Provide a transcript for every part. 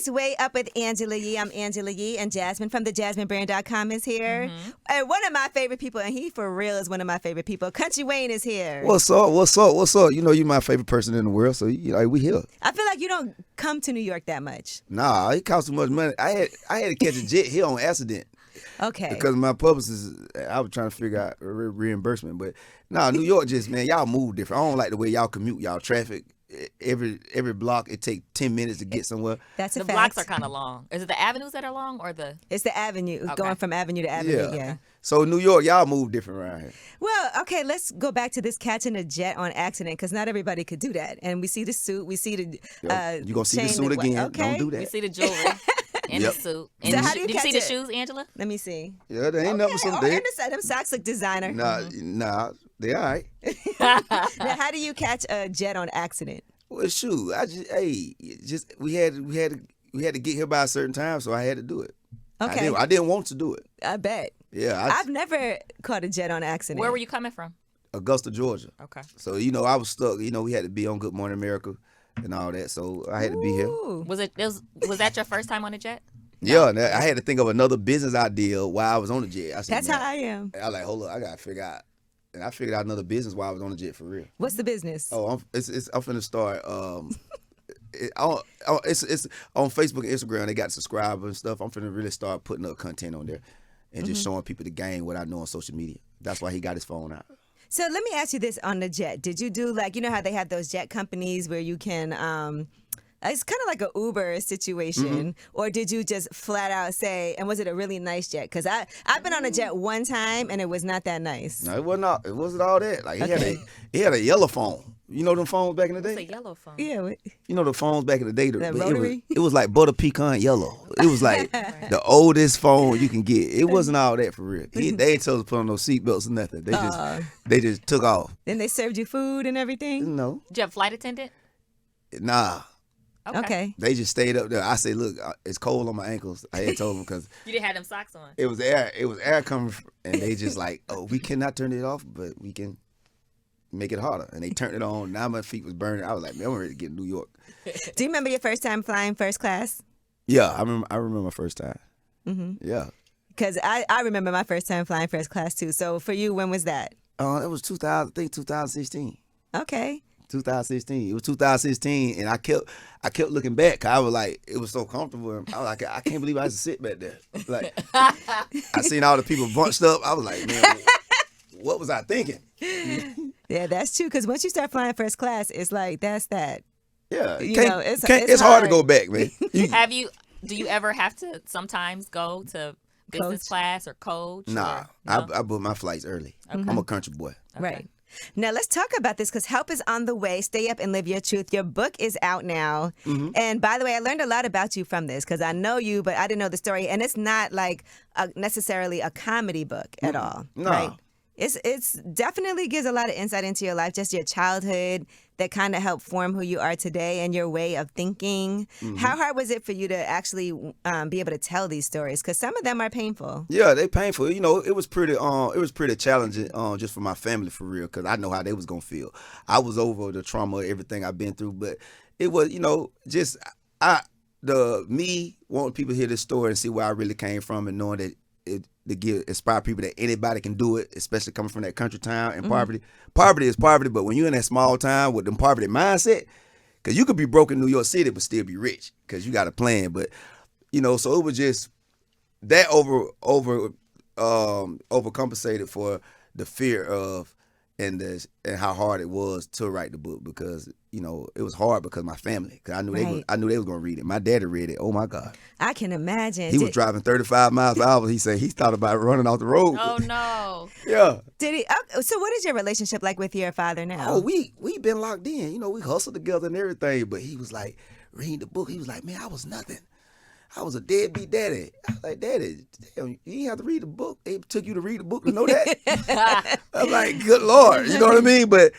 It's Way Up with Angela Yee. I'm Angela Yee, and Jasmine from thejasminebrand.com is here. And one of my favorite people, and he for real is one of my favorite people, Kountry Wayne is here. What's up? What's up? What's up? You know, you're my favorite person in the world, so we here. I feel like you don't come to New York that much. Nah, it costs too much money. I had to catch a jet here on accident. Okay. Because my publicist, I was trying to figure out reimbursement. But nah, New York just, man, y'all move different. I don't like the way y'all commute, y'all traffic. Every block, it takes 10 minutes to get somewhere. That's a The fact. blocks are kind of long. Is it the avenues that are long or the? It's the avenue, Okay. going from avenue to avenue, yeah. So New York, y'all move different around here. Well, okay, let's go back to this catching a jet on accident, because not everybody could do that. And we see the suit, we see the You're going to see the chain suit again. Okay. Don't do We that. see the jewelry and the suit. And So how do you did you see catch the it? shoes, Angela? Let me see. Yeah, they ain't never some Oh, day. and them socks look designer. Nah, they all right. Now, how do you catch a jet on accident? Well, shoot, we had to get here by a certain time, so I had to do it. Okay. I didn't want to do it. I bet. Yeah, I've never caught a jet on accident. Where were you coming from? Augusta, Georgia. Okay. So I was stuck. We had to be on Good Morning America and all that, so I had to be here. Ooh. Was that your first time on a jet? Yeah, and I had to think of another business idea while I was on the jet. I said, That's how I am. I was like, hold up, I gotta figure out. And I figured out another business while I was on the jet for real. What's the business? Oh, I'm finna start. It's on Facebook and Instagram. They got subscribers and stuff. I'm finna really start putting up content on there and just showing people the game what I know on social media. That's why he got his phone out. So let me ask you this on the jet. Did you do how they have those jet companies where you can, it's kind of like an Uber situation, or did you just flat out say, and was it a really nice jet? Because I've been on a jet one time and it was not that nice. No, it wasn't all that. Like he had a yellow phone. You know them phones back in the day? It's a yellow phone. Yeah. You know the phones back in the day. That rotary? It was like butter pecan yellow. It was like the oldest phone you can get. It wasn't all that for real. They ain't told us to put on no seatbelts or nothing. They just took off. Then they served you food and everything? No. Did you have a flight attendant? Nah. Okay. They just stayed up there. I said, look, it's cold on my ankles. I had told them because You didn't have them socks on. it was air coming, and they just like, oh, we cannot turn it off, but we can make it harder. And they turned it on. Now my feet was burning. I was like, man, I'm ready to get to New York. Do you remember your first time flying first class? Yeah, I remember my first time. Yeah. Because I remember my first time flying first class too. So for you, when was that? It was 2016. Okay. 2016. It was 2016, and I kept looking back. 'Cause I was like, it was so comfortable. I was like, I can't believe I had to sit back there. Like, I seen all the people bunched up. I was like, man, what was I thinking? Yeah, that's true. Because once you start flying first class, it's like that's that. Yeah, it's hard to go back, man. Do you ever have to sometimes go to business class or coach? Nah, no? I booked my flights early. I'm a country boy. Right. Now, let's talk about this because help is on the way. Stay up and live your truth. Your book is out now. And by the way, I learned a lot about you from this because I know you, but I didn't know the story. And it's not like necessarily a comedy book at all. No. Right? It's definitely gives a lot of insight into your life, just your childhood that kind of helped form who you are today and your way of thinking. How hard was it for you to actually be able to tell these stories? Because some of them are painful. Yeah, they painful. It was pretty challenging just for my family for real because I know how they was gonna feel. I was over the trauma, everything I've been through, but it was just me wanting people to hear this story and see where I really came from and knowing that to inspire people that anybody can do it, especially coming from that country town and poverty. Poverty is poverty, but when you're in that small town with them poverty mindset, because you could be broke in New York City but still be rich because you got a plan. But so it was just that overcompensated for the fear of and how hard it was to write the book because it was hard because my family. Because I knew they was gonna read it. My daddy read it. Oh my God! I can imagine. He was driving 35 miles per hour. He said he thought about running off the road. Oh no! Yeah. Did he? So what is your relationship like with your father now? Oh, we been locked in. We hustled together and everything. But he was like reading the book. He was like, man, I was nothing. I was a deadbeat daddy. I was like, Daddy, damn, you didn't have to read the book. They took you to read the book to know that. I'm like, good Lord. You know what I mean? But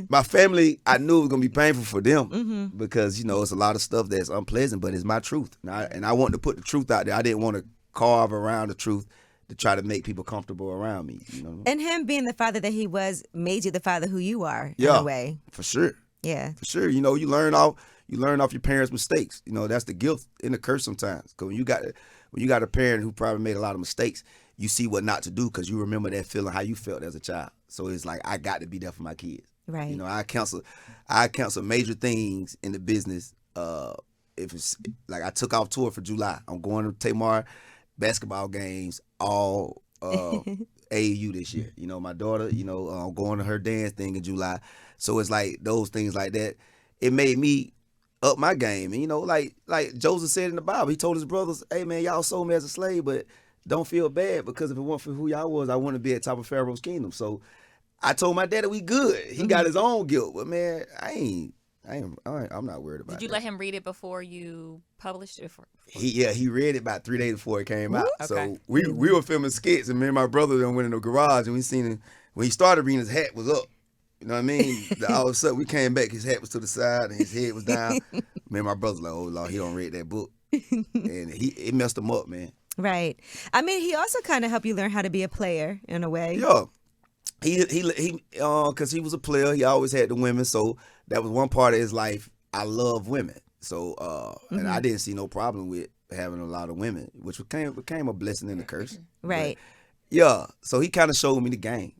my family, I knew it was going to be painful for them because, it's a lot of stuff that's unpleasant, but it's my truth. And I wanted to put the truth out there. I didn't want to carve around the truth to try to make people comfortable around me. And him being the father that he was made you the father who you are in a way. For sure. Yeah. For sure. You learn off You learn off your parents' mistakes. You know, that's the gift and the curse sometimes. Because when you got a parent who probably made a lot of mistakes, you see what not to do because you remember that feeling how you felt as a child. So it's like I got to be there for my kids. Right. You know, I counsel major things in the business. If it's like I took off tour for July, I'm going to Tamar basketball games all AAU this year. You know, my daughter, you know, I'm going to her dance thing in July. So it's like those things like that. It made me up my game. And, you know, like Joseph said in the Bible, he told his brothers, hey, man, y'all sold me as a slave, but don't feel bad because if it weren't for who y'all was, I wouldn't be at top of Pharaoh's kingdom. So I told my daddy we good. He got his own guilt. But, man, I'm not worried about it. Did you let him read it before you published it? He read it about 3 days before it came out. Okay. So we were filming skits, and me and my brother then went in the garage, and we seen him. When he started reading, his hat was up. You know what I mean? All of a sudden, we came back, his hat was to the side, and his head was down. Me and my brother like, oh, Lord, he don't read that book. And it messed him up, man. Right. I mean, he also kind of helped you learn how to be a player in a way. Yeah. Because he was a player, he always had the women, so that was one part of his life. I love women, so and I didn't see no problem with having a lot of women, which became a blessing and a curse. Right. But, yeah, so he kind of showed me the game.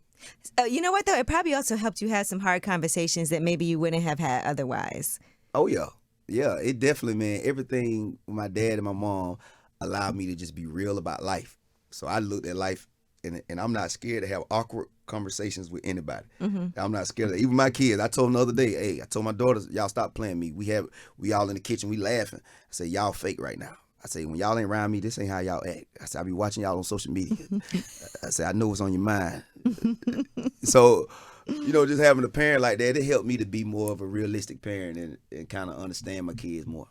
You know what though? It probably also helped you have some hard conversations that maybe you wouldn't have had otherwise. Oh yeah, it definitely, man. Everything with my dad and my mom allowed me to just be real about life. So I looked at life, and I'm not scared to have awkward conversations with anybody. I'm not scared of that. Even my kids. I told them the other day, hey, I told my daughters, y'all stop playing me. We all in the kitchen, we laughing. I said, y'all fake right now. I say, when y'all ain't around me, this ain't how y'all act. I said, I be watching y'all on social media. I said, I know what's on your mind. So, you know, just having a parent like that, it helped me to be more of a realistic parent and kind of understand my kids more.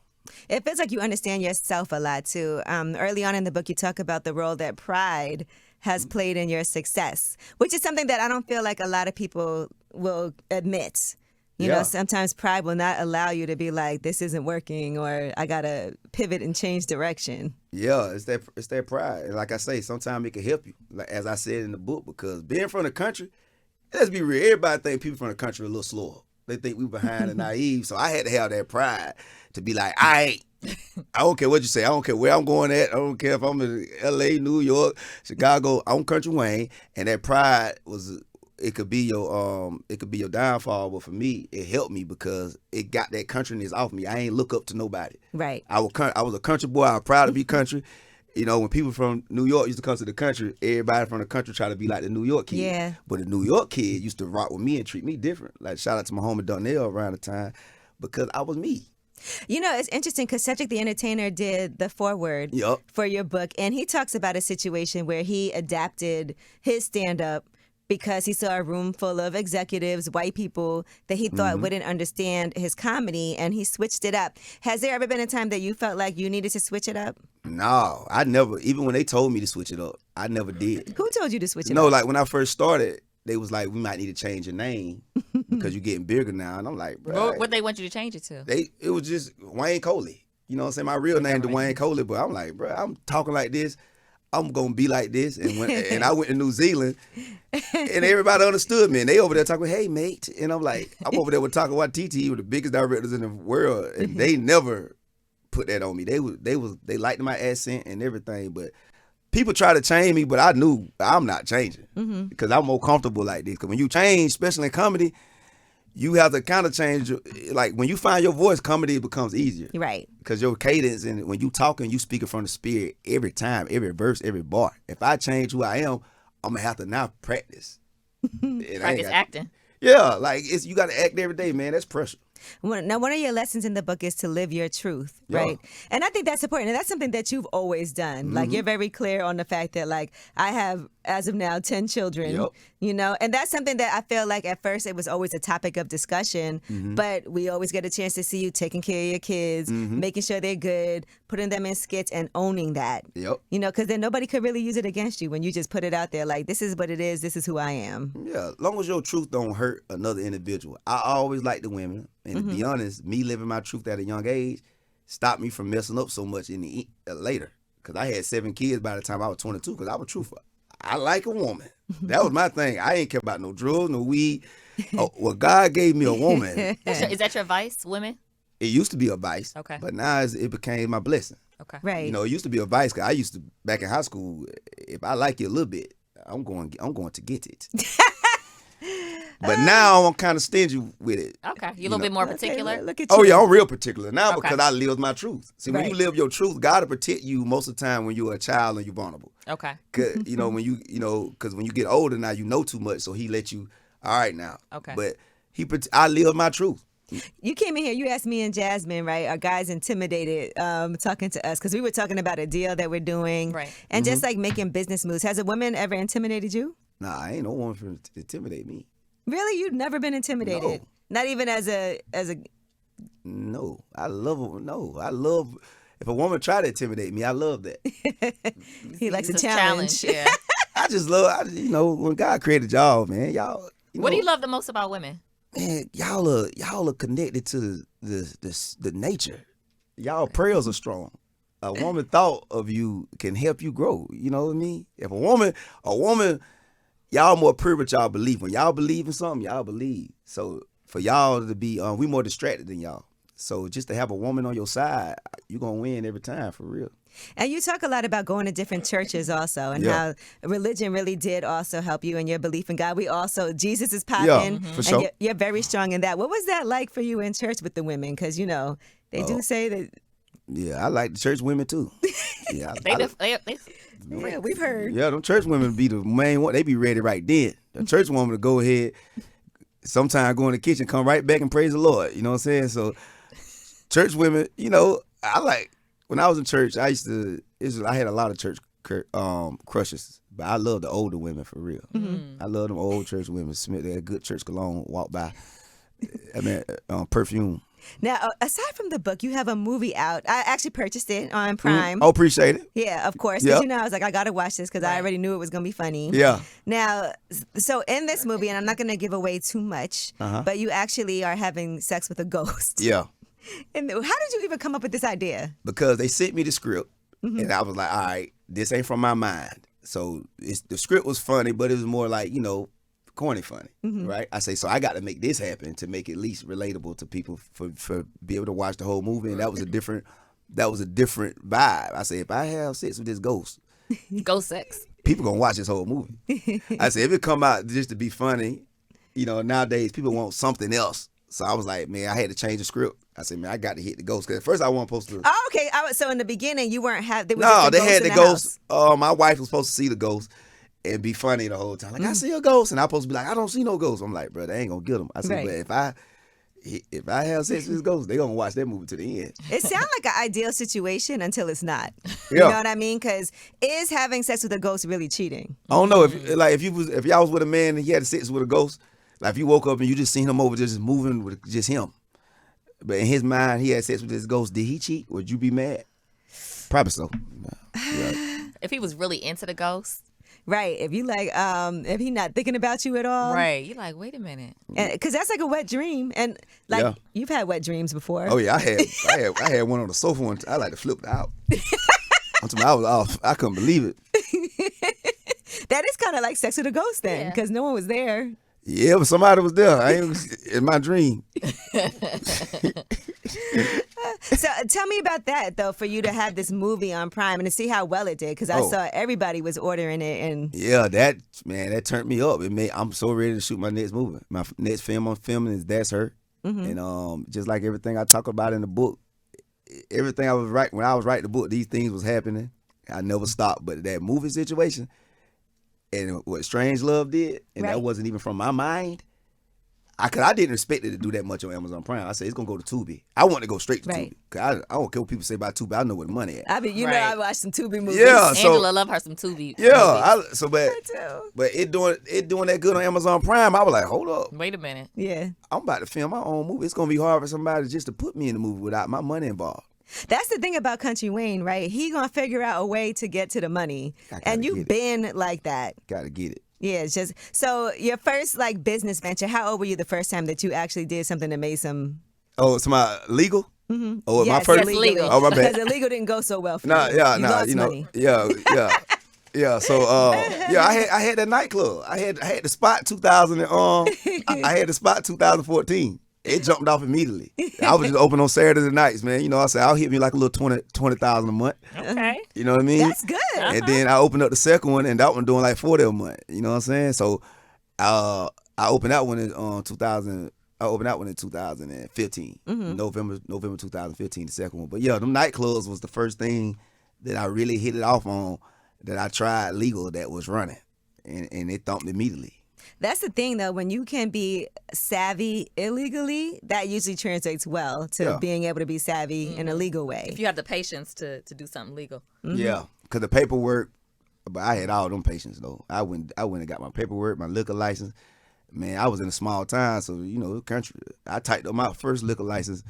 It feels like you understand yourself a lot too. Early on in the book, you talk about the role that pride has played in your success, which is something that I don't feel like a lot of people will admit. You know, sometimes pride will not allow you to be like, this isn't working, or I got to pivot and change direction. Yeah, it's that pride. And like I say, sometimes it can help you, like as I said in the book, because being from the country, let's be real, everybody think people from the country are a little slower. They think we behind and naive. So I had to have that pride to be like, I don't care what you say. I don't care where I'm going at. I don't care if I'm in L.A., New York, Chicago. I'm Country Wayne. And that pride it could be your downfall, but for me, it helped me because it got that countryness off me. I ain't look up to nobody. Right. I was a country boy. I was proud to be country. You know, when people from New York used to come to the country, everybody from the country tried to be like the New York kid. Yeah. But the New York kid used to rock with me and treat me different. Like, shout out to my homie Donnell around the time because I was me. You know, it's interesting because Cedric the Entertainer did the foreword for your book, and he talks about a situation where he adapted his stand-up because he saw a room full of executives, white people that he thought wouldn't understand his comedy, and he switched it up. Has there ever been a time that you felt like you needed to switch it up? No, I never. Even when they told me to switch it up, I never did. Who told you to switch it up? No, like when I first started, they was like, we might need to change your name because you're getting bigger now. And I'm like, bro. What they want you to change it to? It was just Wayne Coley. You know what I'm saying? My real name is Dwayne Coley, but I'm like, bro, I'm talking like this. I'm gonna be like this, and I went to New Zealand, and everybody understood me, and they over there talking, hey mate, and I'm like, I'm over there with Taika Waititi, who the biggest directors in the world, and they never put that on me. They liked my accent and everything, but people try to change me, but I knew I'm not changing because I'm more comfortable like this. Because when you change, especially in comedy, you have to kind of change. Like when you find your voice, comedy becomes easier. Right. Because your cadence and when you talking, you speaking from the spirit every time, every verse, every bar. If I change who I am, I'm gonna have to now practice. Practice acting. Yeah, like you got to act every day, man. That's pressure. Now, one of your lessons in the book is to live your truth, right? And I think that's important. And that's something that you've always done. Like, you're very clear on the fact that, like, I have, as of now, 10 children, you know? And that's something that I feel like at first it was always a topic of discussion, but we always get a chance to see you taking care of your kids, making sure they're good, putting them in skits and owning that. You know, because then nobody could really use it against you when you just put it out there like, this is what it is, this is who I am. Yeah, as long as your truth don't hurt another individual. I always like the women. And to be honest, me living my truth at a young age stopped me from messing up so much in the later. Because I had 7 kids by the time I was 22 because I was truthful. I like a woman. That was my thing. I ain't care about no drugs, no weed. Well, God gave me a woman. Is that your vice, women? It used to be a vice. Okay. But now it became my blessing. Okay. Right. You know, it used to be a vice. Cause I used to back in high school. If I like you a little bit, I'm going to get it. But now I'm kind of stingy with it. Okay. You're a little bit more Okay, particular. look at you. Oh yeah, I'm real particular now Okay. because I live my truth. See, when you Right. live your truth, God will protect you most of the time when you're a child and you're vulnerable. Okay. Cause you know when because when you get older now, you know too much, so He let you. All right now. Okay. But I live my truth. You came in here, you asked me and Jasmine, right? Are guys intimidated talking to us? Because we were talking about a deal that we're doing. Right. And just like making business moves. Has a woman ever intimidated you? Nah, I ain't no woman for to intimidate me. Really? You've never been intimidated? No. Not even as a No, I love. No, I love. If a woman try to intimidate me, I love that. he likes a It's a challenge. Yeah. I just love. When God created y'all, man, y'all. What do you love the most about women? Man, y'all are connected to the nature. Y'all prayers are strong. A woman thought of you can help you grow. You know what I mean? If a woman, y'all more pure with y'all belief. When y'all believe in something, y'all believe. So for y'all to be, we more distracted than y'all. So just to have a woman on your side, you gonna win every time for real. And you talk a lot about going to different churches also and Yeah. how religion really did also help you in your belief in God. Jesus is popping. for and sure. you're very strong in that. What was that like for you in church with the women? Because, they do say that. Yeah, I like the church women too. Yeah, Yeah, we've heard. yeah, them church women be the main one. They be ready right then. The church woman to go ahead, sometimes go in the kitchen, come right back and praise the Lord. You know what I'm saying? So church women, I like, when I was in church, I had a lot of church crushes, but I love the older women for real. I love them old church women. Smith, they had good church cologne, walk by. I mean, perfume. Now, aside from the book, you have a movie out. I actually purchased it on Prime. Oh, appreciate it. Yeah, of course. Because, Yep. I was like, I got to watch this because I already knew it was going to be funny. Yeah. Now, so in this movie, and I'm not going to give away too much, but you actually are having sex with a ghost. Yeah. And how did you even come up with this idea? Because they sent me the script, and I was like, all right, this ain't from my mind. So the script was funny, but it was more like, corny funny, right? I say, so I got to make this happen to make it at least relatable to people for be able to watch the whole movie, and that was a different vibe. I say, if I have sex with this ghost, Ghost sex. people gonna watch this whole movie. I said, if it come out just to be funny, nowadays people want something else. So I was like, man, I had to change the script. I said, man, I got to hit the ghost. Because at first I wasn't supposed to. Oh, okay. So in the beginning, you weren't No, they had in the ghost. My wife was supposed to see the ghost and be funny the whole time. Like, I see a ghost. And I'm supposed to be like, I don't see no ghost. I'm like, bro, they ain't going to get them. I said, Right. but if I have sex with this ghost, they going to watch that movie to the end. It sounds like an ideal situation until it's not. You Yeah. know what I mean? Because is having sex with a ghost really cheating? I don't know if y'all was with a man and he had sex with a ghost, like if you woke up and you just seen him over just moving with just him, but in his mind he had sex with this ghost, did he cheat? Would you be mad? Probably so. Yeah. If he was really into the ghost. Right. If you like, if he not thinking about you at all. Right. You're like, wait a minute. Because that's like a wet dream. And like, Yeah. you've had wet dreams before. Oh yeah, I had one on the sofa one. I like to flip it out. I was off. I couldn't believe it. That is kind of like sex with a ghost then, Yeah. because no one was there. Yeah, but somebody was there. I ain't in my dream. So tell me about that, though, for you to have this movie on Prime and to see how well it did, because I Oh. saw everybody was ordering it. And Yeah, that turned me up. I'm so ready to shoot my next movie. My next film I'm filming is That's Her. And just like everything I talk about in the book, everything I was when I was writing the book, these things was happening. I never stopped. But that movie situation and what Strange Love did, and Right. that wasn't even from my mind. I didn't expect it to do that much on Amazon Prime. I said it's gonna go to Tubi. I want to go straight to Right. Tubi. 'Cause I don't care what people say about Tubi. I know where the money at. I mean, Right. I watched some Tubi movies. Yeah, so Angela love her some Tubi. yeah, movies. but it doing that good on Amazon Prime. I was like, hold up, Wait a minute. Yeah. I'm about to film my own movie. It's gonna be hard for somebody just to put me in the movie without my money involved. That's the thing about Country Wayne, right? He gonna figure out a way to get to the money. I gotta And get you've it. been like that. Gotta get it. Yeah, it's just so your first like business venture. How old were you the first time that you actually did something that made some? Oh, it's my legal. Mm-hmm. Oh, my Yes, first. legally. legal. Oh, my bad. Because illegal didn't go so well for Nah, you. yeah, You nah, lost money. yeah. So, I had that nightclub. I had the spot 2000. I had the spot 2014. It jumped off immediately. I was just open on Saturdays nights, man. I said, I'll hit me like a little 20,000 a month. Okay. You know what I mean? That's good. And then I opened up the second one, and that one doing like 40 a month. You know what I'm saying? So I opened that one in 2000. I opened that one in 2015, November 2015, the second one. But yeah, them nightclubs was the first thing that I really hit it off on, that I tried legal, that was running, and it thumped immediately. That's the thing, though. When you can be savvy illegally, that usually translates well to being able to be savvy in a legal way. If you have the patience to do something legal. Yeah, because the paperwork, but I had all them patience, though. I went and got my paperwork, my liquor license. Man, I was in a small town, so, country. I typed up my first liquor license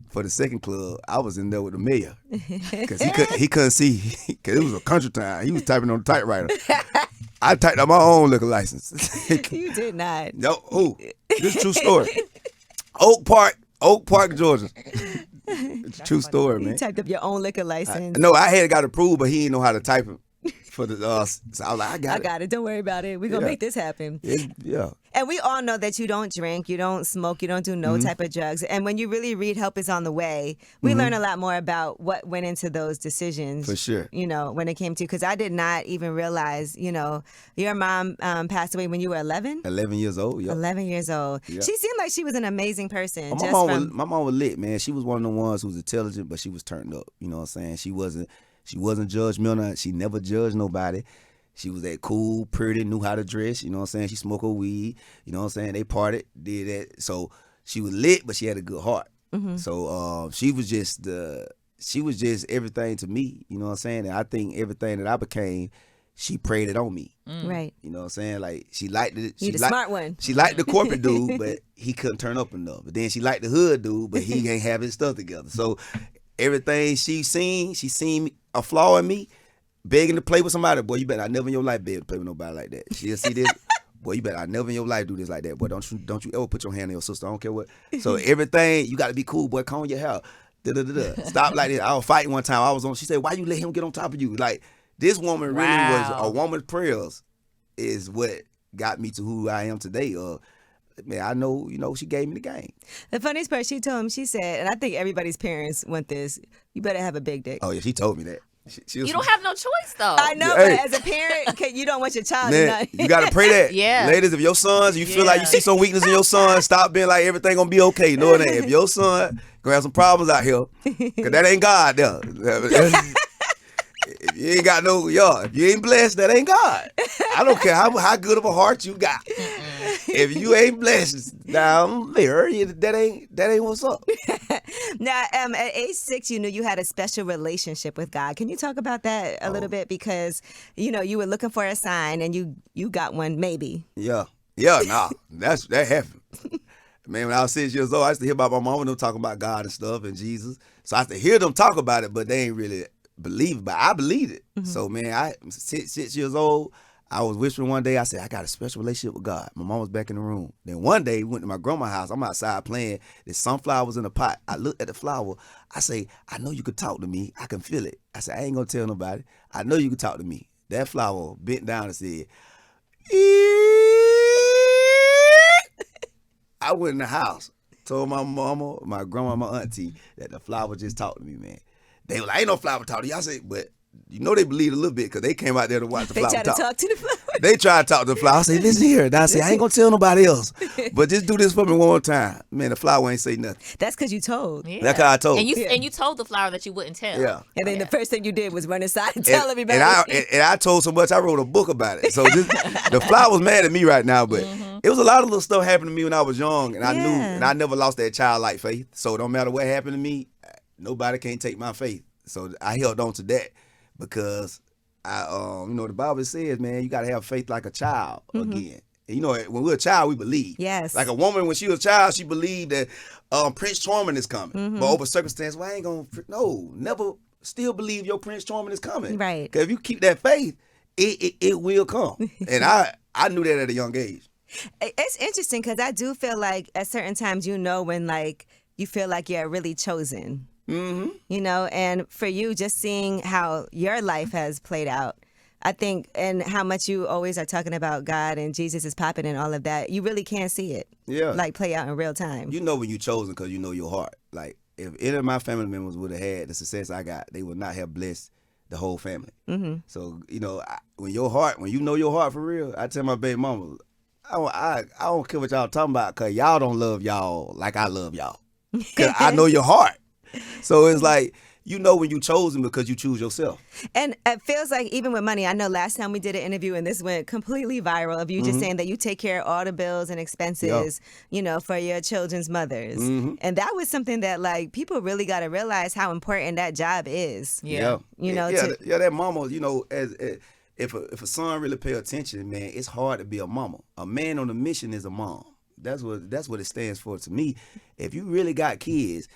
for the second club. I was in there with the mayor because he couldn't see, because it was a country town. He was typing on the typewriter. I typed up my own liquor license. You did not. No, this is a true story. Oak Park, Georgia. It's a true story, man. You typed up your own liquor license. No, I had got approved, but he didn't know how to type it for the. So I was like, I got it. Don't worry about it. We're gonna make this happen. Yeah. And we all know that you don't drink, you don't smoke, you don't do no type of drugs. And when you really read Help Is on the Way, we learn a lot more about what went into those decisions. For sure. When it came to, because I did not even realize, your mom passed away when you were 11? 11 years old, yeah. 11 years old. Yeah. She seemed like she was an amazing person. My mom was lit, man. She was one of the ones who was intelligent, but she was turned up. You know what I'm saying? She wasn't judgmental. She never judged nobody. She was that cool, pretty, knew how to dress. You know what I'm saying? She smoked her weed. You know what I'm saying? They partied, did that. So she was lit, but she had a good heart. So she was just everything to me. You know what I'm saying? And I think everything that I became, she prayed it on me. Right. You know what I'm saying? Like, she liked it. You the smart one. She liked the corporate dude, but he couldn't turn up enough. But then she liked the hood dude, but he ain't have his stuff together. So everything she seen a flaw in me. Begging to play with somebody, boy, you better not never in your life beg to play with nobody like that. She'll see this, boy, you better not never in your life do this like that, boy. Don't you ever put your hand on your sister. I don't care what. So everything, you got to be cool, boy. Comb your hair. Stop like this. I was fighting one time. She said, why you let him get on top of you? Like, this woman really was a woman's prayers is what got me to who I am today. Man, I know, she gave me the game. The funniest part, she told him, she said, and I think everybody's parents want this, you better have a big dick. Oh, yeah, she told me that. You don't have no choice, though. I know, but as a parent, you don't want your child to not. You got to pray that. Yeah. Ladies, if your sons, you feel like you see some weakness in your son, stop being like everything going to be okay. Know that. If your son going to have some problems out here, because that ain't God there. If you ain't got if you ain't blessed, that ain't God. I don't care how good of a heart you got. If you ain't blessed down there, that ain't what's up. Now, at age 6, you knew you had a special relationship with God. Can you talk about that a little bit? Because, you were looking for a sign and you got one, maybe. Yeah, nah, that happened. Man, when I was 6 years old, I used to hear about my mom and them talking about God and stuff and Jesus. So I used to hear them talk about it, but they ain't really believe it. But I believed it. So, man, I 6 years old, I was whispering one day, I said, I got a special relationship with God. My mom was back in the room. Then one day, we went to my grandma's house. I'm outside playing. There's sunflowers in a pot. I looked at the flower. I say, I know you could talk to me. I can feel it. I said, I ain't going to tell nobody. I know you can talk to me. That flower bent down and said, I went in the house, told my mama, my grandma, my auntie, that the flower just talked to me, man. They were like, ain't no flower talk to you. I said, but they believed a little bit because they came out there to watch the flower talk. They tried to talk to the flower. They tried to talk to the flower. I said, listen here. And I said, I ain't going to tell nobody else. But just do this for me one more time. Man, the flower ain't say nothing. That's because you told. Yeah. That's how I told. And you told the flower that you wouldn't tell. Yeah. And then the first thing you did was run inside and tell everybody. And I told so much, I wrote a book about it. So the flower's mad at me right now, but it was a lot of little stuff happened to me when I was young. And I knew, and I never lost that childlike faith. So no matter what happened to me, nobody can't take my faith. So I held on to that because the Bible says, man, you got to have faith like a child again. And, when we're a child, we believe. Yes. Like a woman, when she was a child, she believed that Prince Charming is coming. But over circumstance, well, I ain't going to, never still believe your Prince Charming is coming. Right. Because if you keep that faith, it will come. And I knew that at a young age. It's interesting because I do feel like at certain times, when like you feel like you're really chosen. And for you, just seeing how your life has played out, I think, and how much you always are talking about God and Jesus is popping and all of that, you really can't see it. Yeah. Like play out in real time. You know when you chosen because you know your heart. Like if any of my family members would have had the success I got, they would not have blessed the whole family. Mm-hmm. So when you know your heart for real, I tell my baby mama, I don't care what y'all talking about because y'all don't love y'all like I love y'all. Because I know your heart. So it's like, you know when you chosen because you choose yourself. And it feels like even with money, I know last time we did an interview and this went completely viral of you just saying that you take care of all the bills and expenses, for your children's mothers. Mm-hmm. And that was something that like people really got to realize how important that job is. Yeah. That mama, as if a son really pay attention, man, it's hard to be a mama. A man on a mission is a mom. That's what it stands for to me. If you really got kids,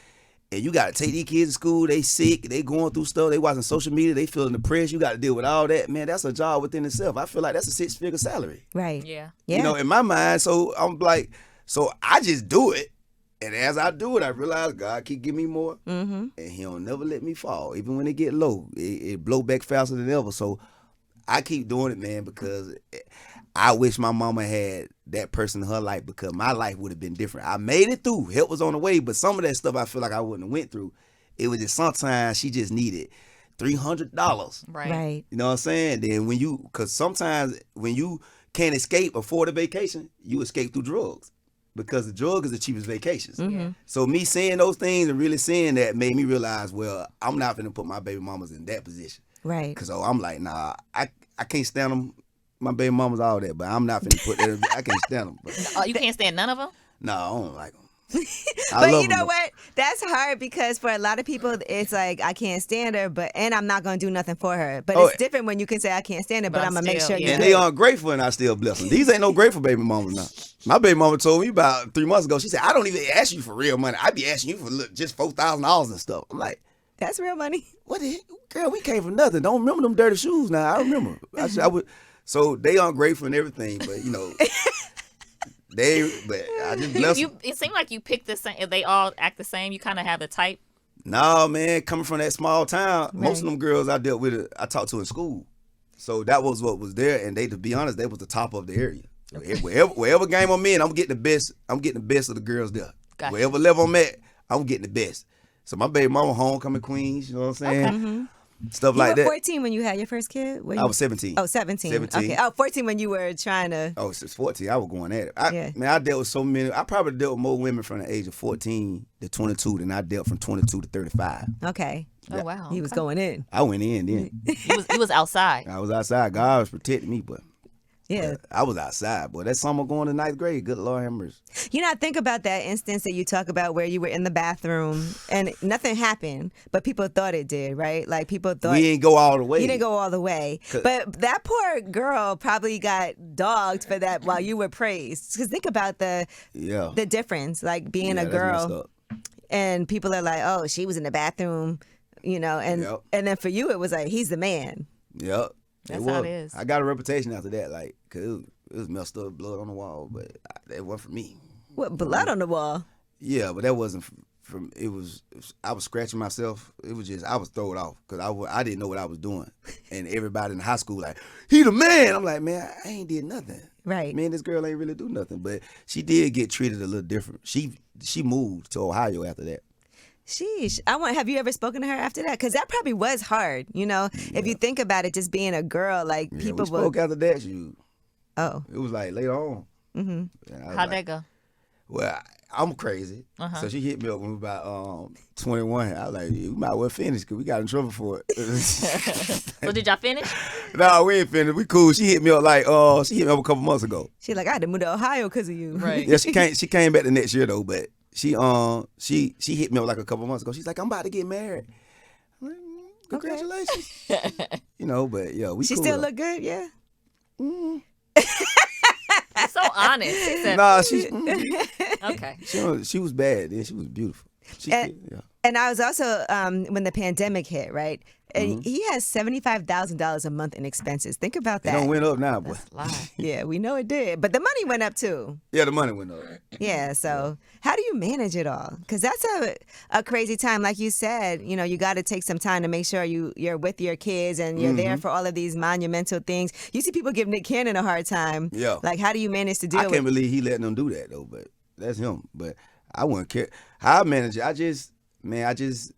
and you got to take these kids to school, they sick, they going through stuff, they watching social media, they feeling depressed, you got to deal with all that. Man, that's a job within itself. I feel like that's a 6-figure salary. Right. Yeah. In my mind, so I'm like, so I just do it. And as I do it, I realize God keep giving me more. Mm-hmm. And he don't never let me fall. Even when it get low, it blow back faster than ever. So I keep doing it, man, because I wish my mama had that person in her life because my life would have been different. I made it through. Help was on the way, but some of that stuff I feel like I wouldn't have went through. It was just sometimes she just needed $300. Right. You know what I'm saying? Then because sometimes when you can't afford a vacation, you escape through drugs because the drug is the cheapest vacations. Mm-hmm. So me saying those things and really saying that made me realize, well, I'm not going to put my baby mamas in that position. Right. Because I'm like, nah, I can't stand them. My baby mama's all that, but I'm not finna put that. I can't stand them. Oh, you can't stand none of them? No, I don't like them. But you know what? That's hard because for a lot of people, it's like, I can't stand her, and I'm not going to do nothing for her. But it's different when you can say, I can't stand her, but I'm going to make sure you do. And they ungrateful and I still bless them. These ain't no grateful baby mamas now. My baby mama told me about 3 months ago, she said, I don't even ask you for real money. I be asking you for just $4,000 and stuff. I'm like, that's real money. What the heck? Girl, we came from nothing. Don't remember them dirty shoes now. I remember. I would. So they ungrateful and everything, but but I just bless them. It seemed like you picked the same. They all act the same. You kind of have the type. No, man, coming from that small town, most of them girls I dealt with, I talked to in school. So that was what was there, and to be honest, they was the top of the area. Okay. Wherever game I'm in, I'm getting the best. I'm getting the best of the girls there. Gotcha. Wherever level I'm at, I'm getting the best. So my baby mama homecoming queens, you know what I'm saying? Okay. Mm-hmm. Stuff like that. You were 14 when you had your first kid? I was 17. Oh, 17. Okay. Oh, 14 when you were trying to... Oh, since 14, I was going at it. Man, I dealt with so many... I probably dealt with more women from the age of 14 to 22 than I dealt from 22 to 35. Okay. Yeah. Oh, wow. He was going in. I went in then. He was outside. I was outside. God was protecting me, but... Yeah. I was outside, boy. That summer going to 9th grade, good Lord have mercy. I think about that instance that you talk about where you were in the bathroom and nothing happened, but people thought it did, right? Like people thought... We didn't go all the way. You didn't go all the way. But that poor girl probably got dogged for that while you were praised. Because think about the difference, like being a girl and people are like, oh, she was in the bathroom, and then for you it was like, he's the man. Yep. That's how it is. I got a reputation after that, like, cause it was messed up, blood on the wall, but that wasn't for me. What, blood on the wall? Yeah, but that wasn't from. I was scratching myself. It was just I was thrown off because I didn't know what I was doing, and everybody in the high school like, he the man. I'm like, man, I ain't did nothing. Right. Man, this girl ain't really do nothing, but she did get treated a little different. She moved to Ohio after that. Sheesh. Have you ever spoken to her after that? Because that probably was hard, if you think about it, just being a girl, like people we spoke after that. It was like later on. Mm-hmm. How'd that go? Well, I'm crazy. Uh-huh. So she hit me up when we were about 21. I was like, we might well finish because we got in trouble for it. So did y'all finish? No, we ain't finished. We cool. She hit me up a couple months ago. She like, I had to move to Ohio because of you. Right. Yeah, she came back the next year though, but she hit me up like a couple months ago. She's like, I'm about to get married. I'm like, congratulations. Okay. But yeah, we she cool still though. look good, yeah. You're so honest. Nah, she's okay. She was bad. Then she was beautiful. And I was also when the pandemic hit, right? And he has $75,000 a month in expenses. Think about that. It don't went up now, boy. That's a lot. Yeah, we know it did, but the money went up too. Yeah, the money went up. Yeah, so how do you manage it all? Because that's a crazy time. Like you said, you got to take some time to make sure you're with your kids and you're there for all of these monumental things. You see people give Nick Cannon a hard time. Yeah. Like, how do you manage to deal with it? I can't believe he letting them do that, though, but that's him. But I wouldn't care. How I manage it,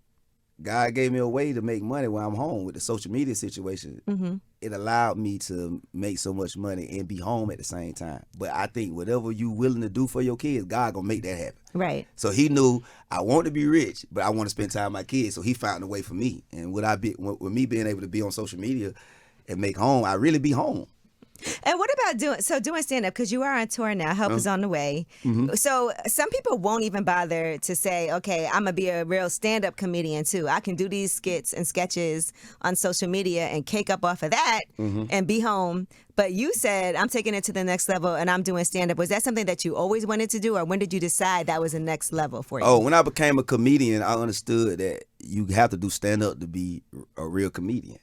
God gave me a way to make money while I'm home with the social media situation. It allowed me to make so much money and be home at the same time. But I think whatever you willing to do for your kids, God gonna make that happen. Right. So he knew I want to be rich, but I want to spend time with my kids. So he found a way for me. And with me being able to be on social media and make home, I really be home. And what about doing stand-up? Because you are on tour now. Help is on the way. So some people won't even bother to say, okay, I'm going to be a real stand-up comedian too. I can do these skits and sketches on social media and cake up off of that and be home. But you said, I'm taking it to the next level and I'm doing stand-up. Was that something that you always wanted to do, or when did you decide that was the next level for you? Oh, when I became a comedian, I understood that you have to do stand-up to be a real comedian.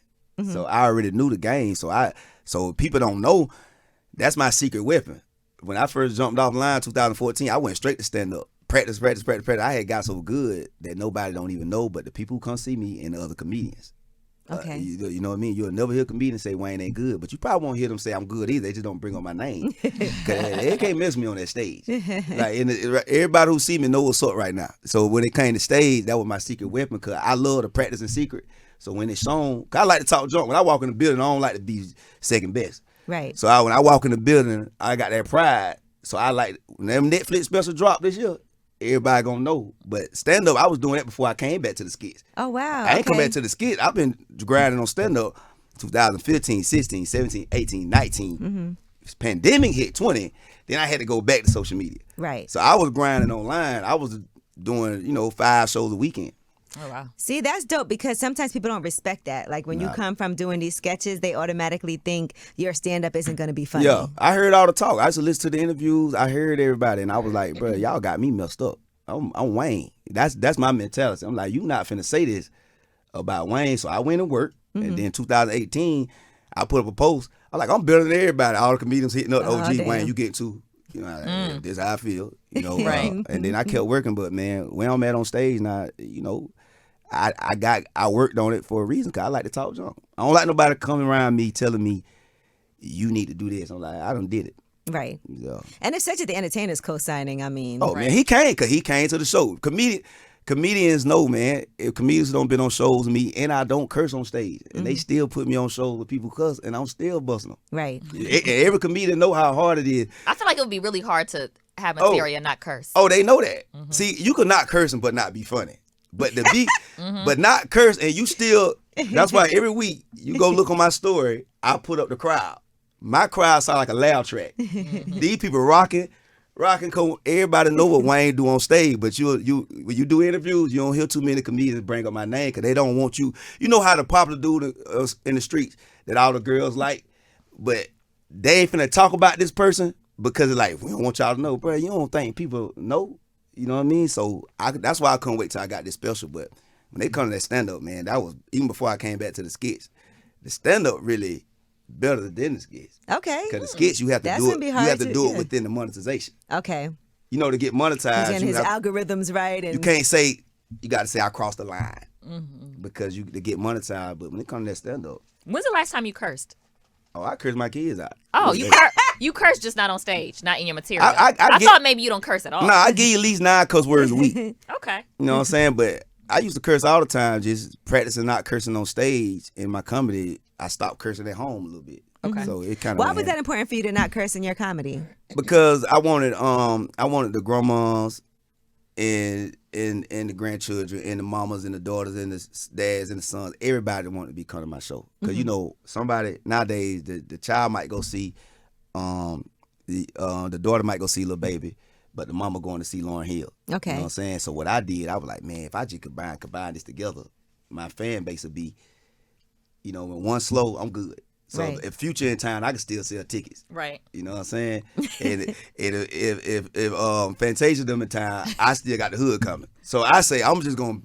So I already knew the game. So people don't know, that's my secret weapon. When I first jumped off line in 2014, I went straight to stand-up. Practice. I had got so good that nobody don't even know but the people who come see me and the other comedians. Okay. You know what I mean? You'll never hear a comedian say Wayne ain't good, but you probably won't hear them say I'm good either. They just don't bring up my name. Cause they can't miss me on that stage. Like everybody who see me know what's up right now. So when it came to stage, that was my secret weapon, because I love to practice in secret. So when it's shown, cause I like to talk junk. When I walk in the building, I don't like to be second best. Right. So when I walk in the building, I got that pride. So I like, when them Netflix special dropped this year, everybody gonna know. But stand up, I was doing that before I came back to the skits. Oh, wow. I ain't come back to the skit. I've been grinding on stand up 2015, 16, 17, 18, 19. Pandemic hit 20. Then I had to go back to social media. Right. So I was grinding online. I was doing, 5 shows a weekend. Oh, wow. See, that's dope, because sometimes people don't respect that. Like when you come from doing these sketches, they automatically think your stand-up isn't going to be funny. Yeah, I heard all the talk. I used to listen to the interviews. I heard everybody, and I was like, bro, y'all got me messed up. I'm Wayne. That's my mentality. I'm like, you not finna say this about Wayne. So I went and worked, and then 2018, I put up a post. I'm like, I'm better than everybody. All the comedians hitting up, OG, damn. Wayne, you get too. This is how I feel. Right. And then I kept working, but man, when I'm at on stage now, I worked on it for a reason, because I like to talk junk. I don't like nobody coming around me telling me you need to do this. I'm like, I done did it. Right. Yeah. And it's such that the entertainers co-signing. I mean. Oh man, he came to the show. Comedians know, man. If comedians don't been on shows with me, and I don't curse on stage, and they still put me on shows with people cuss, and I'm still busting them. Right. Every comedian know how hard it is. I feel like it would be really hard to have material and not curse. Oh, they know that. See, you could not curse but not be funny. But the beat, but not curse, and you still. That's why every week you go look on my story, I put up the crowd. My crowd sound like a loud track. These people rocking. Everybody know what Wayne do on stage, but you when you do interviews, you don't hear too many comedians bring up my name, because they don't want you. You know how the popular dude in the streets that all the girls like, but they ain't finna talk about this person because it's like, we don't want y'all to know, bro. You don't think people know? You know what I mean? So that's why I couldn't wait till I got this special. But when they come to that stand-up, man, that was, even before I came back to the skits, the stand-up really better than the skits. Okay. Because the skits, you have to do it. You have to do it within the monetization. Okay. To get monetized, Getting his algorithms right. And you can't say, you got to say I crossed the line, because to get monetized. But when it comes to that stand-up. When's the last time you cursed? Oh, I curse my kids out. Oh, you curse just not on stage, not in your material. I thought maybe you don't curse at all. No, I give you at least 9 cuss words a week. Okay. You know what I'm saying? But I used to curse all the time, just practicing not cursing on stage. In my comedy, I stopped cursing at home a little bit. Okay. So it kind of. Why was that important for you to not curse in your comedy? Because I wanted the grandmas and the grandchildren and the mamas and the daughters and the dads and the sons, everybody wanted to be coming to my show. Because somebody nowadays, the child might go see, the daughter might go see Lil Baby, but the mama going to see Lauryn Hill. Okay. You know what I'm saying? So what I did, I was like, man, if I just combine this together, my fan base would be, when one slow, I'm good. So Right. if Future in town, I can still sell tickets. Right. You know what I'm saying? And if Fantasia them in town, I still got the hood coming. So I say I'm just gonna,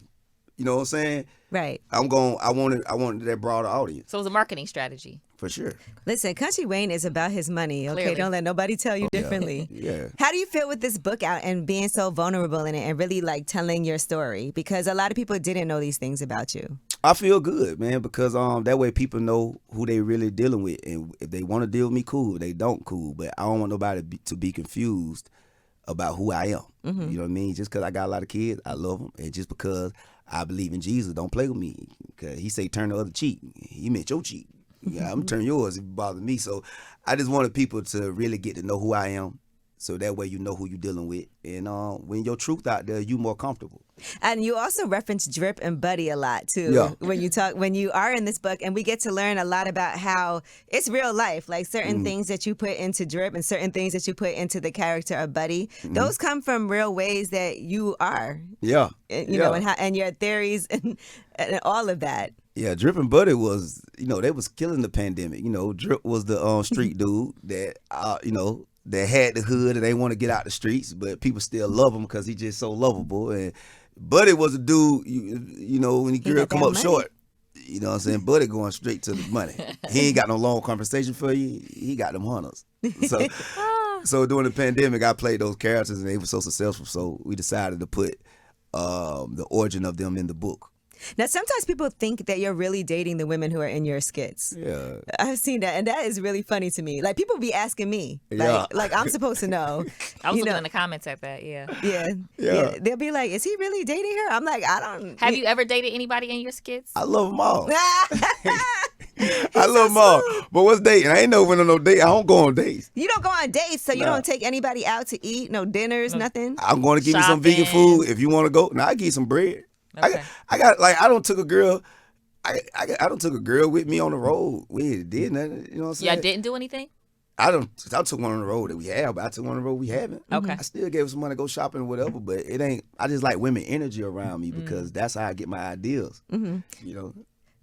you know what I'm saying? Right. I wanted that broader audience So it was a marketing strategy. for sure. Listen, Country Wayne is about his money, okay? Clearly. Don't let nobody tell you Yeah. differently. Yeah. How do you feel with this book out and being so vulnerable in it and really like telling your story? Because a lot of people didn't know these things about you. I feel good, man, because that way people know who they really dealing with, and if they want to deal with me, cool. If they don't, cool. But I don't want nobody to be confused about who I am. Mm-hmm. You know what I mean? Just because I got a lot of kids, I love them, and just because I believe in Jesus, don't play with me. Cause he say turn the other cheek. He meant your cheek. Yeah, I'm gonna turn yours if it bothers me. So I just wanted people to really get to know who I am, so that way you know who you're dealing with, and when your truth out there, you more comfortable. And you also reference Drip and Buddy a lot too Yeah. when you are in this book, and we get to learn a lot about how it's real life, like certain things that you put into Drip and certain things that you put into the character of Buddy. Those come from real ways that you are, Yeah, you know, and your theories and all of that. Yeah, Drip and Buddy was, they was killing the pandemic. Drip was the street dude that, that had the hood and they want to get out the streets, but people still love him because he's just so lovable. And Buddy was a dude, when the girl got come that up money. short, you know what I'm saying? Buddy going straight to the money. He ain't got no long conversation for you. He got them hunters. So during the pandemic, I played those characters and they were so successful. So we decided to put the origin of them in the book. Now, sometimes people think that you're really dating the women who are in your skits. Yeah. I've seen that, and that is really funny to me. Like, people be asking me, Yeah. like I'm supposed to know. I was you looking know, in the comments at that. Yeah. yeah. They'll be like, "Is he really dating her?" I'm like, I don't. Have you ever dated anybody in your skits? I love them all. I love them all. But what's dating? I ain't never went on no date. I don't go on dates. You don't go on dates, so you Nah. don't take anybody out to eat, no dinners, nothing. I'm going to give you some vegan Shopping. food if you want to go. Now I give you some bread. Okay. I got like I don't took a girl. I don't took a girl with me on the road. We did nothing. You know what I'm saying? Y'all didn't do anything? I took one on the road that we have, but I took one on the road we haven't. Okay. I still gave her some money to go shopping or whatever, but it ain't. I just like women energy around me because that's how I get my ideas. You know.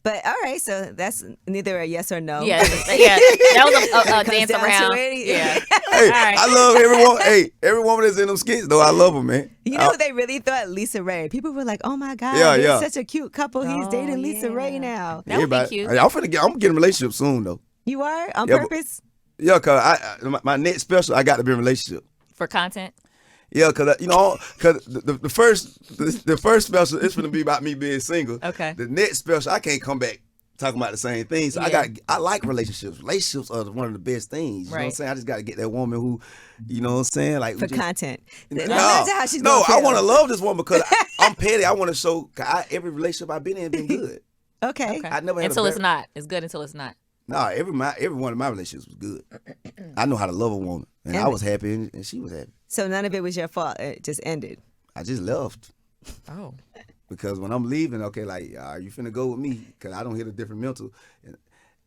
But all right, so that's neither a yes or no. Yeah. That was a Comes dance down to around. it. Yeah. Hey, right. I love everyone. Hey, every woman that's in them skits though, I love them, man. You know who they really thought? Lisa Ray. People were like, "Oh my God, Yeah, they're yeah. such a cute couple. He's Oh, dating Lisa yeah. Ray now." That would be cute. I'm gonna get in a relationship soon though. You are on Yeah, but- purpose. Yeah, cause my next special, I got to be in a relationship. For content? Yeah, cause the first special it's gonna be about me being single. Okay. The next special, I can't come back talking about the same thing. So Yeah. I like relationships. Relationships are one of the best things. You know what I'm Right. saying? I just got to get that woman who, you know what I'm saying, like For just- content. No, That's how she's no, gonna I feel. want to love this woman because I'm petty. I want to show. Every relationship I've been in been good. Okay. Okay. I never had Until a it's not. It's good until it's not. No, every one of my relationships was good. I know how to love a woman, and I was happy, and she was happy. So none of it was your fault. It just ended. I just left Oh. because when I'm leaving, okay, like, are you finna go with me? Because I don't hit a different mental. And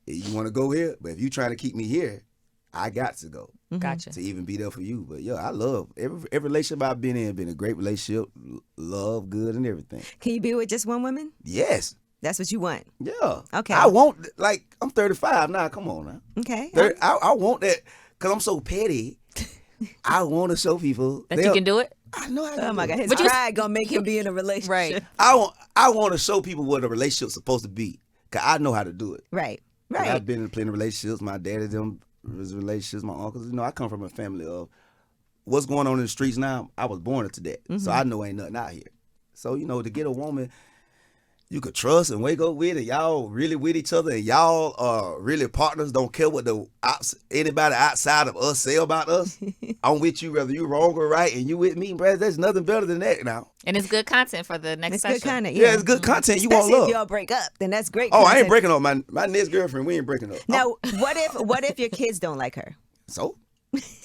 you want to go here, but if you trying to keep me here, I got to go Gotcha. to even be there for you. But yeah, I love every relationship I've been in. Been a great relationship, love, good, and everything. Can you be with just one woman? Yes. That's what you want. Yeah. Okay. I want, like, I'm 35 now. Come on now. Okay. I want that because I'm so petty. I want to show people That you can do it? I know I can. Oh my do God, it. his But you- pride gonna make him be in a relationship. Right. I want to show people what a relationship's supposed to be because I know how to do it. Right. 'Cause Right. I've been in plenty of relationships. My daddy, them was relationships. My uncles. You know, I come from a family of what's going on in the streets now. I was born into that, so I know ain't nothing out here. So to get a woman you could trust and wake up with, and y'all really with each other, and y'all are really partners. Don't care what anybody outside of us say about us. I'm with you whether you wrong or right, and you with me, bro. There's nothing better than that now. And it's good content for the next It's special. good content. Yeah, it's good content. You want Especially love. if y'all break up, then that's great. Oh, I content. ain't breaking up. My next girlfriend, we ain't breaking up. Now, what if your kids don't like her? So?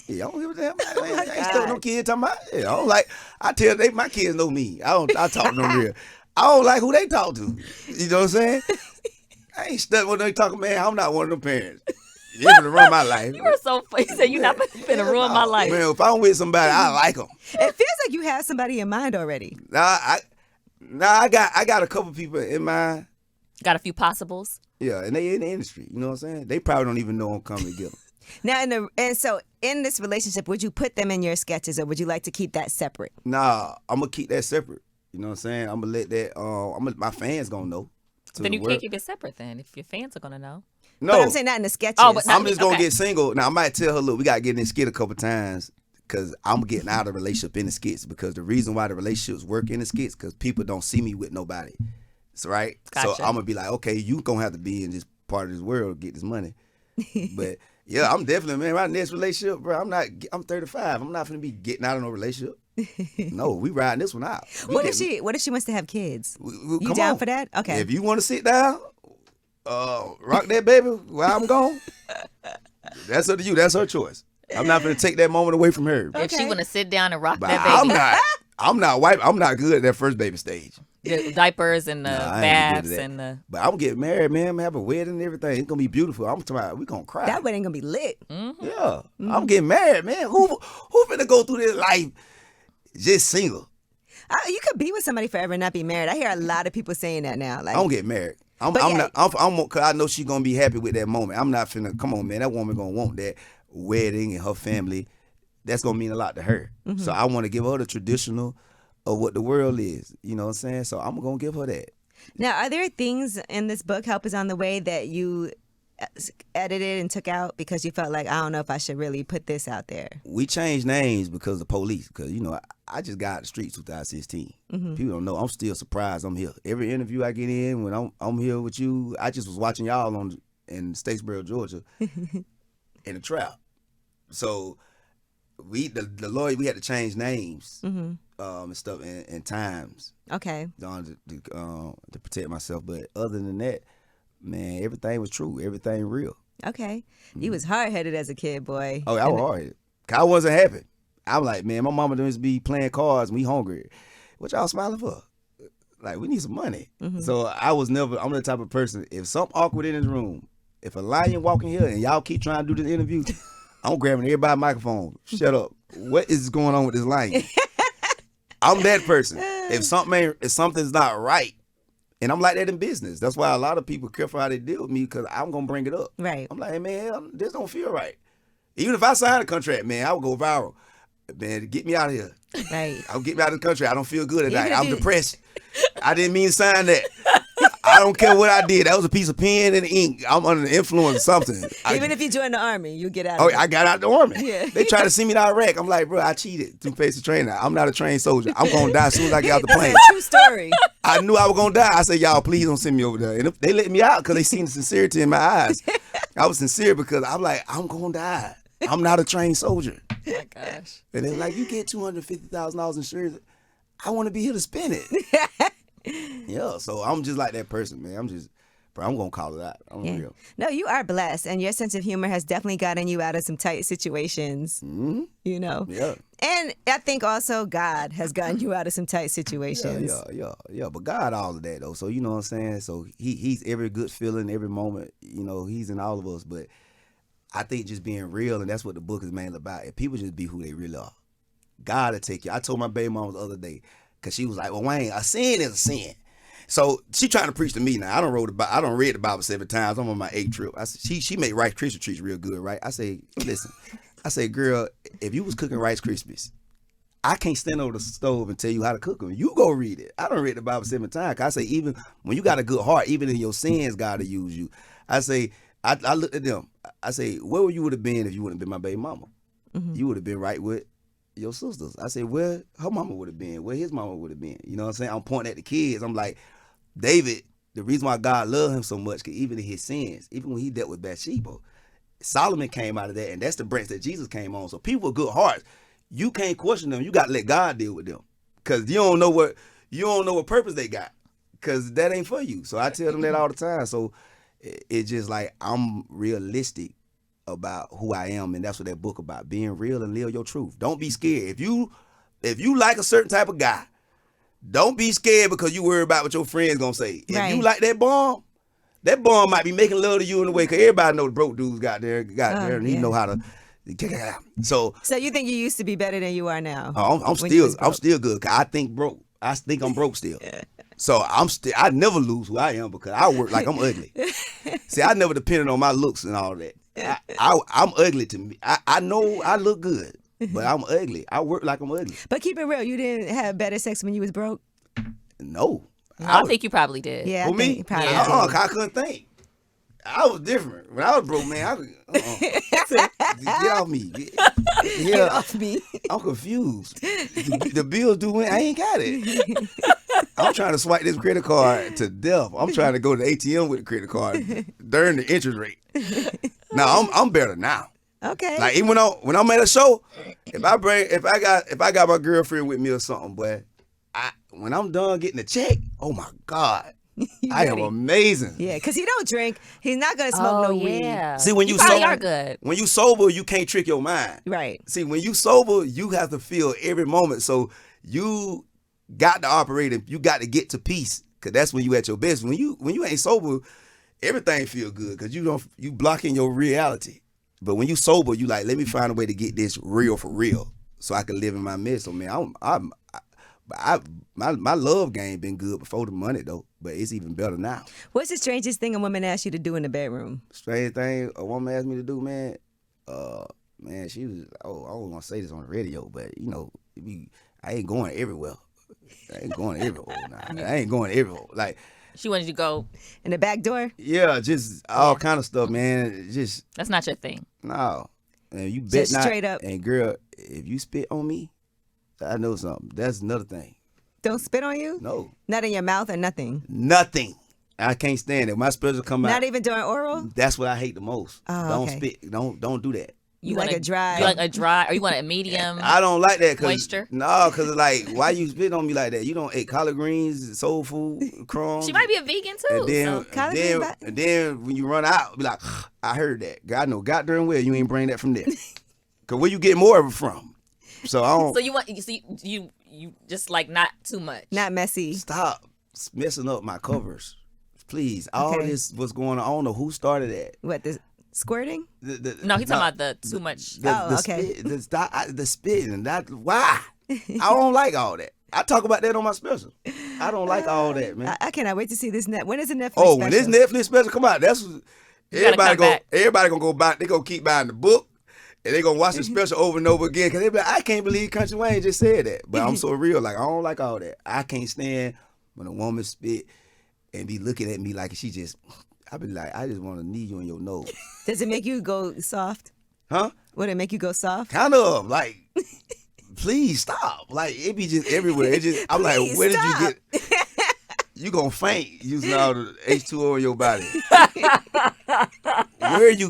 Yeah, I don't give a damn. I ain't still no kids talking about. Yeah, I don't like. I tell my kids know me. I talk to them real. I don't like who they talk to. You know what I'm saying? I ain't stuck when they talking, man. I'm not one of them parents. You're gonna run my life. You were so funny. You said you're not finna ruin my life. Man, if I'm with somebody, I like them. It feels like you have somebody in mind already. I got a couple people in mind. Got a few possibles. Yeah, and they in the industry. You know what I'm saying? They probably don't even know I'm coming to get them. Now, so in this relationship, would you put them in your sketches, or would you like to keep that separate? Nah, I'm gonna keep that separate. You know what I'm saying? I'm gonna let that. My fans gonna know. Then you can't keep it separate. Then if your fans are gonna know. No, but I'm saying not in the sketches. Oh, but I'm just gonna get single. Now I might tell her, look, we gotta get in the skit a couple times because I'm getting out of the relationship in the skits because the reason why the relationships work in the skits because people don't see me with nobody. So right. Gotcha. So I'm gonna be like, okay, you gonna have to be in this part of this world to get this money. But yeah, I'm definitely, man, my next relationship, bro. I'm 35. I'm not gonna be getting out of no relationship. No, we riding this one out. What if she wants to have kids? You Come down on. for that? Okay. If you want to sit down, rock that baby while I'm gone. That's up to you. That's her choice. I'm not gonna take that moment away from her. If she want to sit down and rock But that baby, I'm not good at that first baby stage. the diapers and the I ain't good baths at that. and the. But I'm getting married, man. I'm gonna have a wedding and everything. It's gonna be beautiful. I'm talking about we gonna cry. that wedding gonna be lit. Yeah, I'm getting married, man. Who finna go through this life just single? You could be with somebody forever and not be married. I hear a lot of people saying that now. Like, I don't get married. I'm cause I know she's gonna be happy with that moment. I'm not finna. Come on, man. That woman gonna want that wedding and her family. That's gonna mean a lot to her. So I want to give her the traditional of what the world is. You know what I'm saying? So I'm gonna give her that. Now, are there things in this book, Help Is on the Way, that you edited and took out because you felt like, I don't know if I should really put this out there? We changed names because of the police. Because, you know, I just got out the streets 2016. People don't know. I'm still surprised I'm here. Every interview I get in, when I'm here with you, I just was watching y'all in Statesboro, Georgia, in the trap. So the lawyer, we had to change names and stuff and times. Okay. To protect myself. But other than that, man, everything was true. Everything real. Okay. You was hard-headed as a kid, boy. Oh, I was hard-headed. I wasn't happy. I'm like, man, my mama doing be playing cards and we hungry. What y'all smiling for? Like, we need some money. So I'm the type of person, if something awkward in this room, if a lion walking here and y'all keep trying to do this interview, I'm grabbing everybody's microphone. Shut up. What is going on with this lion? I'm that person. If something's not right, and I'm like that in business. That's why a lot of people careful how they deal with me because I'm going to bring it up. Right. I'm like, hey, man, this don't feel right. Even if I sign a contract, man, I would go viral. Man, get me out of here. Right. I'll get me out of the country. I don't feel good at night. I'm depressed. I didn't mean to sign that. I don't care what I did. That was a piece of pen and ink. I'm under the influence of something. Even if you join the army, you get out of it. I got out the army. Yeah. They try to send me to Iraq. I'm like, bro, I cheated to face the trainer. I'm not a trained soldier. I'm going to die as soon as I get out the plane. That's a true story. I knew I was going to die. I said, y'all, please don't send me over there. And they let me out because they seen the sincerity in my eyes. I was sincere because I'm like, I'm going to die. I'm not a trained soldier. Oh my gosh. And they're like, you get $250,000 insurance. I want to be here to spend it. Yeah, so I'm just like that person, man. I'm going to call it out. I'm real. No, you are blessed, and your sense of humor has definitely gotten you out of some tight situations, you know? Yeah. And I think also God has gotten you out of some tight situations. Yeah. But God, all of that, though. So, you know what I'm saying? So he's every good feeling, every moment, you know, he's in all of us. But I think just being real, and that's what the book is mainly about. If people just be who they really are, God will take you. I told my baby mama the other day, because she was like, well, Wayne, a sin is a sin. So she trying to preach to me now. I don't read the Bible 7 times. I'm on my 8th trip. She made Rice Krispie treats real good, right? I say, listen, girl, if you was cooking Rice Krispies, I can't stand over the stove and tell you how to cook them. You go read it. I don't read the Bible 7 times. I say, even when you got a good heart, even in your sins, God will use you. I say, I looked at them. I say, where would you have been if you wouldn't have been my baby mama? You would have been right with your sisters. I said, where her mama would have been, where his mama would have been. You know what I'm saying? I'm pointing at the kids. I'm like, David, the reason why God loved him so much, because even in his sins, even when he dealt with Bathsheba, Solomon came out of that, and that's the branch that Jesus came on. So people with good hearts, you can't question them. You got to let God deal with them, because you don't know what purpose they got, because that ain't for you. So I tell them that all the time. So it's just like I'm realistic about who I am, and that's what that book about, being real and live your truth. Don't be scared. If you like a certain type of guy, don't be scared because you worry about what your friends gonna say. If you like that bomb might be making love to you in a way, because everybody know the broke dudes got there, and he know how to. So you think you used to be better than you are now? I'm still good. 'Cause I think I'm broke still. So I never lose who I am because I work like I'm ugly. See, I never depended on my looks and all that. I'm ugly to me. I know I look good, but I'm ugly. I work like I'm ugly. But keep it real, you didn't have better sex when you was broke? No. I think you probably did. Yeah, For I me? think you probably Yeah. did. I couldn't think. I was different. When I was broke, man, get off me. Get off me. I'm confused. The bills due when I ain't got it. I'm trying to swipe this credit card to death. I'm trying to go to the ATM with the credit card during the interest rate. Now I'm better now. Okay. Like even when I'm at a show, if I got my girlfriend with me or something, boy, when I'm done getting the check, oh my God. I am amazing. Yeah, because he don't drink. He's not going to smoke no weed. Yeah. See, when you probably sober, are good. when you sober, you can't trick your mind. Right. See, when you sober, you have to feel every moment. So you got to operate and you got to get to peace, because that's when you at your best. When you ain't sober, everything feel good because you blocking your reality. But when you sober, you like, let me find a way to get this real for real, so I can live in my mess. So man, my love game been good before the money though, but it's even better now. What's the strangest thing a woman asked you to do in the bedroom? Strange thing a woman asked me to do, man. Man, she was. Oh, I don't want to say this on the radio, but you know, I ain't going everywhere. I ain't going everywhere. Nah, I ain't going everywhere. Like She wanted you to go. In the back door? yeah, just all kind of stuff, man. Just That's not your thing. no. And you bet Just not. straight up. And girl, if you spit on me, I know something. That's another thing. Don't spit on you? No, Not in your mouth or nothing? nothing. I can't stand it. My spit will come out. Not even during oral? That's what I hate the most. Oh, Don't okay. spit. Don't do that. You like a dry? You like a dry, or you want a medium? I don't like that. Moisture? No, because it's like, why you spit on me like that? You don't eat collard greens, soul food, crumbs. She might be a vegan too. And then, so. Collard greens back- and then when you run out, be like, I heard that. God know, God darn well you ain't bring that from there. Because where you get more of it from? So I don't. So you want you just like not too much. Not messy. Stop messing up my covers. Please. All Okay. this what's going on. I don't know who started that. What, the squirting? No, he's talking about the too much. Oh, okay. The spitting. Why? I don't like all that. I talk about that on my special. I don't like all that, man. I cannot wait to see this. When is the Netflix Oh, special? when this Netflix special come out, that's what gotta come back. everybody gonna go buy. They gonna keep buying the book, and they gonna watch the special over and over again. Cause they be like, I can't believe Kountry Wayne just said that. But I'm so real. Like I don't like all that. I can't stand when a woman spit and be looking at me like she just. I be like, I just want to knee you in your nose. Does it make you go soft? Huh? Would it make you go soft? Kind of like. Please stop. Like it be just everywhere. It just. I'm like, Please where did stop. you get? You gonna faint using all the H2O in your body. Where you?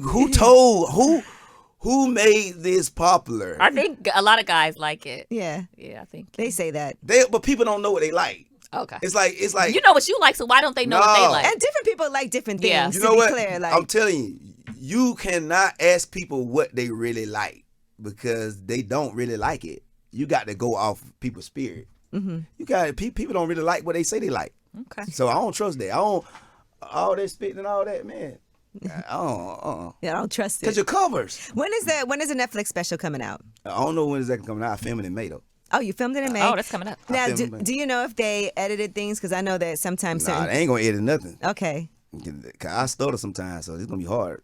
Who made this popular? I think a lot of guys like it. Yeah, Yeah, I think. they say that. But people don't know what they like. Okay. It's like You know what you like, so why don't they know what they No. like? And different people like different things. Yeah. you to know be what? clear, like I'm telling you, you cannot ask people what they really like because they don't really like it. You got to go off people's spirit. Mm-hmm. You got people don't really like what they say they like. Okay. So I don't trust that. I don't all that spitting and all that, man. I don't. yeah, I don't trust Cause it. your covers. When is the Netflix special coming out? I don't know when is that coming out. I filmed it in May though. Oh, you filmed it in May. Oh, that's coming up. Now, filmed it in May. do you know if they edited things? Because I know that sometimes Nah, certain. they ain't gonna edit nothing. Okay. Cause I stutter sometimes, so it's gonna be hard.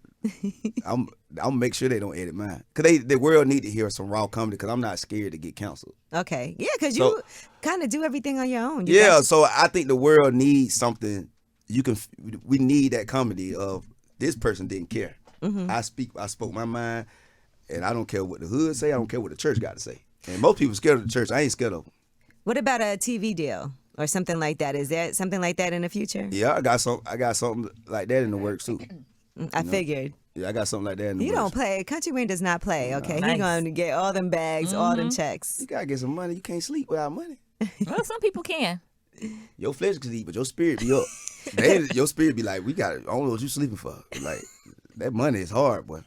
I'll make sure they don't edit mine. Cause the world need to hear some raw comedy. Cause I'm not scared to get canceled. Okay. Yeah, because So- you kind of do everything on your own. You Yeah, got- so I think the world needs something. We need that comedy of this person didn't care. Mm-hmm. I spoke my mind, and I don't care what the hood say. I don't care what the church got to say. And most people scared of the church. I ain't scared of them. What about a TV deal or something like that? Is there something like that in the future? Yeah, I got something like that in the works too. I figured. Yeah, I got something like that in the You works. don't play. Country Wayne does not play. Okay, Nice. he gonna get all them bags, all them checks. You gotta get some money. You can't sleep without money. Well, some people can. Your flesh can sleep, but your spirit be up. Your spirit be like, I don't know what you sleeping for. Like that money is hard, boy.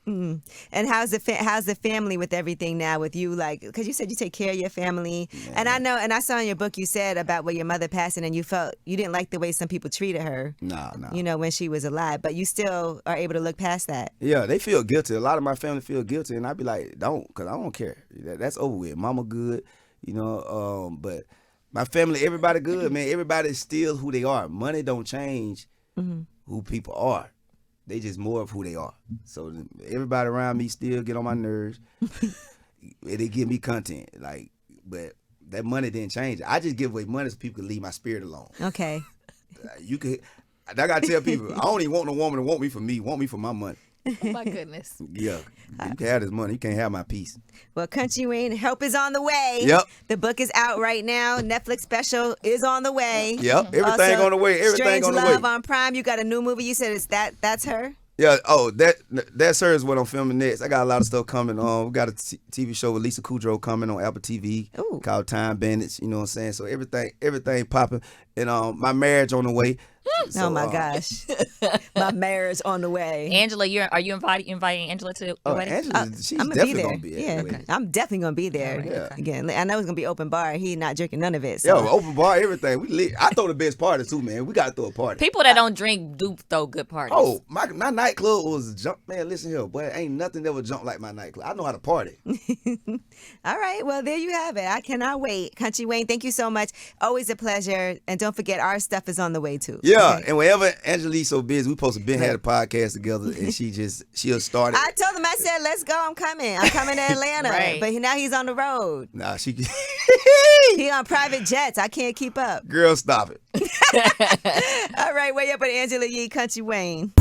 And how's the family with everything now with you? Like, because you said you take care of your family, and I know, and I saw in your book you said about where your mother passed, and you felt you didn't like the way some people treated her. Nah. You know, when she was alive, but you still are able to look past that. Yeah, they feel guilty. A lot of my family feel guilty, and I be like, don't, because I don't care. That's over with. Mama good, you know, but my family, everybody good, man. Everybody's still who they are. Money don't change who people are. they just more of who they are. So everybody around me still get on my nerves. They give me content, like, but that money didn't change it. I just give away money so people can leave my spirit alone. Okay. You could. I gotta tell people, I don't even want no woman to want me for me. Want me for my money. Oh my goodness. Yeah, you can have this money. You can't have my peace. Well, Kountry Wayne, help is on the way. Yep. The book is out right now. Netflix special is on the way. Yep. Everything Also, on the way. Everything Strange on the Love way. on Prime. You got a new movie. You said it's that's her. Yeah. Oh, that's her is what I'm filming next. I got a lot of stuff coming. We got a TV show with Lisa Kudrow coming on Apple TV. Ooh. Called Time Bandits. You know what I'm saying? So everything popping. And my marriage on the way. Oh my gosh, my marriage on the way. Angela, are you inviting Angela to the wedding? Angela, she's I'm definitely be there. gonna be at the wedding. I'm definitely gonna be there. Yeah. Again, I know it's gonna be open bar. He not drinking none of it. So. Yo, open bar, everything. We lit. I throw the best party too, man. We gotta throw a party. People that don't drink do throw good parties. Oh, my nightclub was a jump. Man, listen here, boy, ain't nothing that would jump like my nightclub. I know how to party. All right, well, there you have it. I cannot wait. Kountry Wayne, thank you so much. Always a pleasure. And don't forget, our stuff is on the way too. Yeah, Okay? and whenever Angelique's so busy, we supposed to been had a podcast together, and she'll start it. I told him, I said, let's go. I'm coming to Atlanta. Right. But now he's on the road. Nah, she. He on private jets. I can't keep up. Girl, stop it. All right, way up with Angela Yee, Kountry Wayne.